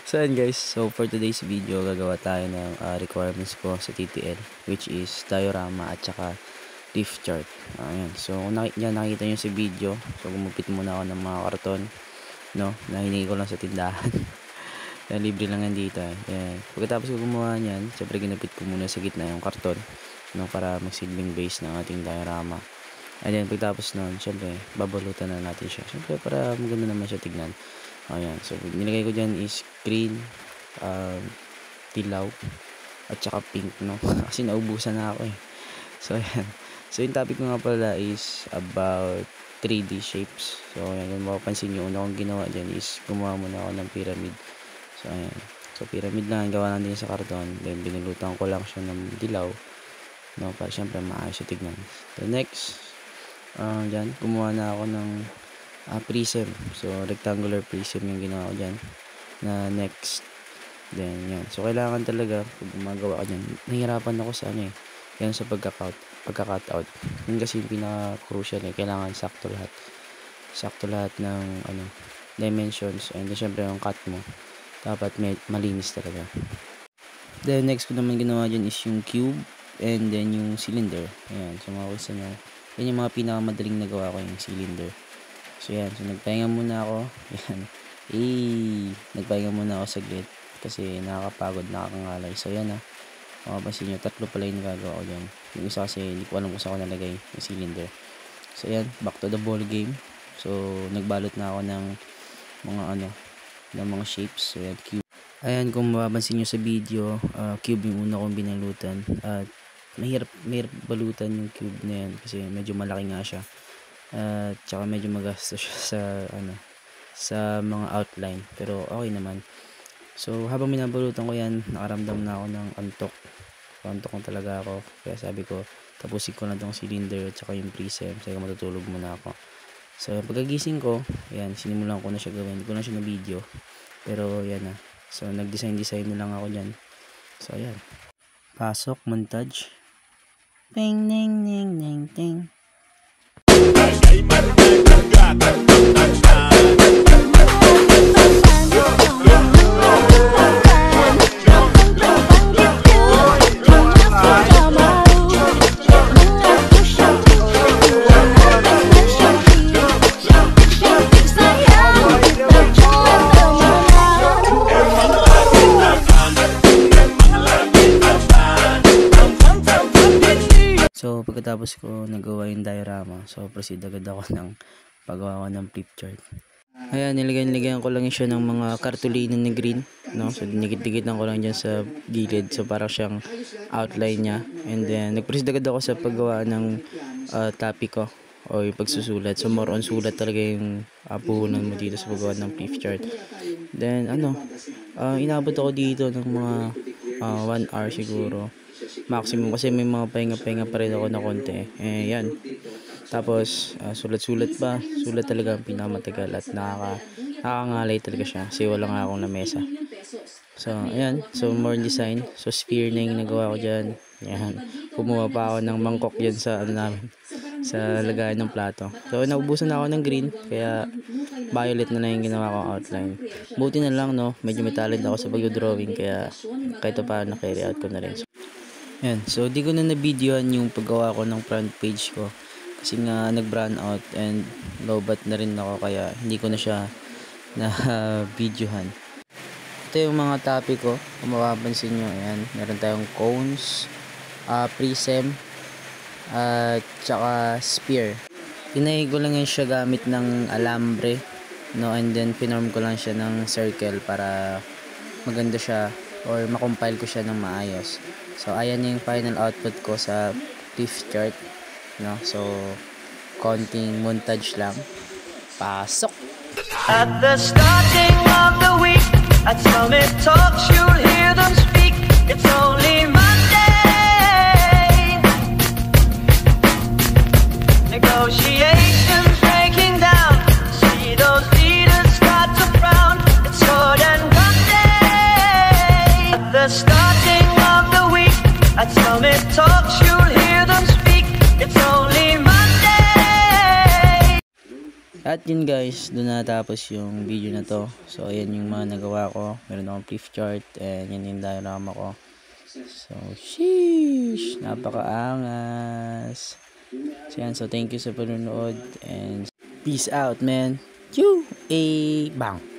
So ayan guys, so for today's video gagawa tayo ng requirements ko sa TTL, which is diorama at saka leaf chart. Ayan, so kung nakita nyo sa video, so gumupit muna ako ng mga karton, no, na hiningi ko lang sa tindahan. Libre lang yan dito. Ayan. Pagkatapos ko gumawa niyan, syempre ginupit ko muna sa gitna yung karton, no, para magsilbing base ng ating diorama. And then pagkatapos nun, syempre babalutan na natin siya, syempre para maganda naman siya tignan. Ayan, so nilagay ko dyan is green, dilaw at saka pink, no. Kasi naubusan na ako eh. So ayan, so yung topic ko nga pala is about 3D shapes. So ayan, kung mapapansin nyo, una kong ginawa dyan is gumawa muna ako ng pyramid. So ayan, so pyramid lang gawa natin sa karton, then binulutan ko lang siya ng dilaw, no, para syempre maayos siya tignan. So next, dyan gumawa na ako ng prism. So rectangular prism yung ginawa ko dyan na next. Then yan, so kailangan talaga pag gumagawa ka dyan, nahihirapan ako sa ano eh, yan sa pagka-cut out. Yun kasi yung pinaka crucial eh, kailangan sakto lahat ng ano, dimensions, and then syempre yung cut mo dapat malinis talaga. Then next ko naman ginawa dyan is yung cube and then yung cylinder. Ayan, so mga kusa nyo, yan yung mga pinakamadaling nagawa ko, yung cylinder. So yan, so nagpahinga muna ako. Yan. Nagpahinga muna ako saglit kasi nakakapagod, nakakangalay. So yan makapansin nyo, 3 pala yung nagagawa ko dyan. Yung isa kasi hindi ko alam kung saan ko nalagay yung cylinder. So yan, back to the ball game. So nagbalot na ako ng mga shapes. So yan, cube. Ayan, kung mapapansin nyo sa video, cube yung una kong binalutan. At mahirap balutan yung cube na yan kasi medyo malaki nga siya. Tsaka medyo magastos siya sa mga outline, pero okay naman. So habang minabalutan ko yan, nakaramdam na ako ng antok talaga ako, kaya sabi ko tapusin ko na tong cylinder at saka yung prism, sabi ko matutulog muna ako. So pagkagising ko, yan, sinimulan ko na siya gawin, hindi ko na siya na video, pero yan na. So nagdesign na lang ako dyan. So yan, pasok, montage, ting ning ning ning ting. So pagkatapos ko nagawa yung diorama, so proceed agad ako ng paggawa ko ng flip chart. Ayan, nilagyan ko lang siya ng mga cartolina na green, no? So dinikit-dikitan ko lang dyan sa gilid, so parang siyang outline niya. And then nagproceed agad ako sa paggawa ng topic ko o yung pagsusulat. So more on sulat talaga yung puhunan mo dito sa paggawa ng flip chart. Then inabot ako dito ng mga 1 hour siguro maximum, kasi may mga pahinga pa rin ako na konti. Yan. Tapos sulat talaga ang pinakamatagal at nakakangalay talaga siya kasi wala nga akong lamesa. So ayan, so more design. So sphere na yung nagawa ko dyan. Yan, kumuha pa ako ng mangkok dyan sa namin, sa lagayan ng plato. So naubusan na ako ng green, kaya violet na lang yung ginawa kong outline. Buti na lang, no, medyo may talent ako sa pag-drawing, kaya kahit pa na-carry out ko na rin. Yan, so di ko na na-videoan yung paggawa ko ng front page ko kasi nga nag-brown out and low-bat na rin ako, kaya hindi ko na siya na-videohan. Ito yung mga topic ko, kung mapapansin nyo. Ayan, meron tayong cones, prism, at saka spear. Pinahig ko lang yan siya gamit ng alambre, no, and then pinorm ko lang siya ng circle para maganda siya or makompile ko siya ng maayos. So ayan yung final output ko sa leaf chart, no. So konting montage lang. Pasok. At the starting of the week, at Summit Talks you'll hear them speak. It's only Monday. Negotiations breaking down. See those leaders start to frown. It's more than one day. At the starting of the week, at Summit Talks you'll hear them speak. It's only Monday. At yun guys, doon natapos yung video na to. So ayan yung mga nagawa ko. Meron akong flip chart and yan yung diorama ko. So sheesh, napakaangas. So yan, so thank you sa panonood and peace out man. Bang.